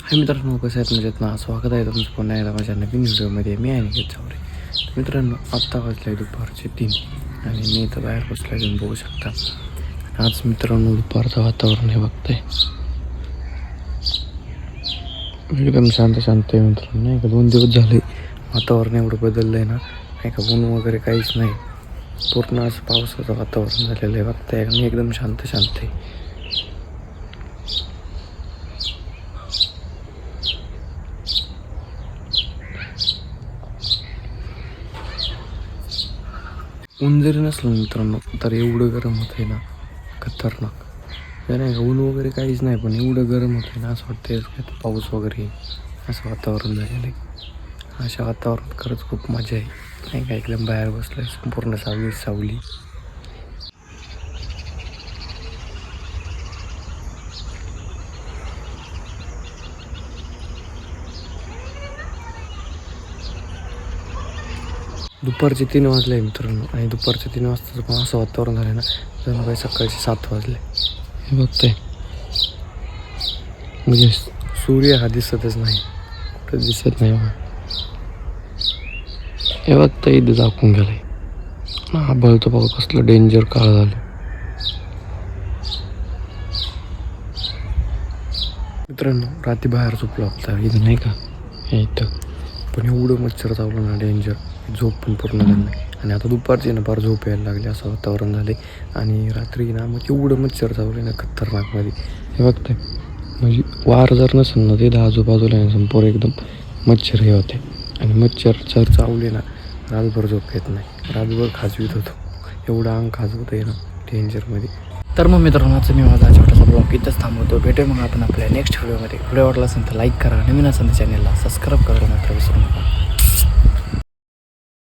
हाय मित्रांनो, कसं आहेत मजेत ना? स्वागत आहे तुमचं पुन्हा एकदा माझ्या नवीन व्हिडिओमध्ये. मी आहे निकेत चावरे. मित्रांनो, आत्ता वाजले दुपारचे 3 आणि मी इथं बाहेर बसला तुम्ही बघू शकता. आज मित्रांनो दुपारचं वातावरण हे बघताय एकदम शांत शांत आहे मित्रांनो. नाही का 2 दिवस झाले वातावरण एवढं बदललं आहे ना, नाही का ऊन वगैरे काहीच नाही, पूर्ण असं पावसाचं वातावरण झालेलं आहे बघताय. आणि एकदम शांत शांत आहे. ऊन जरी नसलं मित्रांनो तर एवढं गरम होतं आहे ना, खतरनाक. हे नाही का ऊन वगैरे काहीच नाही, पण एवढं गरम होतं आहे ना, असं वाटतं पाऊस वगैरे असं वातावरण झालेलं आहे. अशा वातावरणात खरंच खूप मजा आहे. नाही का एकदम बाहेर बसलं आहे, संपूर्ण सावली सावली. दुपारचे 3 वाजले आहे मित्रांनो, आणि दुपारच्या 3 वाजता पण असं वातावरण झालं ना, जणू काही सकाळचे 7 वाजले. हे बघताय म्हणजे सूर्य हा दिसतच नाही, कुठं दिसत नाही बघा. हे बघता इथं दाखवून गेलंय हा बळतो बघा, कसलं डेंजर काळ झालं मित्रांनो. रात्री बाहेर झोपला होता इथं नाही का, हे इथं पण एवढं मच्छर चावलं ना, डेंजर. झोप पण पूर्ण झाली नाही. आणि आता दुपारची ना फार झोप यायला लागली असं वातावरण झाले. आणि रात्री ना मग एवढं मच्छर चावले ना खतरनाकमध्ये. हे बघताय म्हणजे वार जर नसेल ना ते आजूबाजूला आहे संपूर्ण एकदम मच्छर हे होते. आणि मच्छर जर चावले ना रातभर झोप येत नाही, रातभर खाजवीत होतो, एवढं अंग खाजवत आहे ना डेंजरमध्ये. तर मग मित्रांनो, आजचा मी माझा छोटासा ब्लॉग इथंच थांबवतो. भेटूया मग आपण आपल्या नेक्स्ट व्हिडिओमध्ये. व्हिडिओ आवडला असेल तर लाईक करा, नवीन असेल तर चॅनलला सबस्क्राईब करायला मात्र विसरू नका.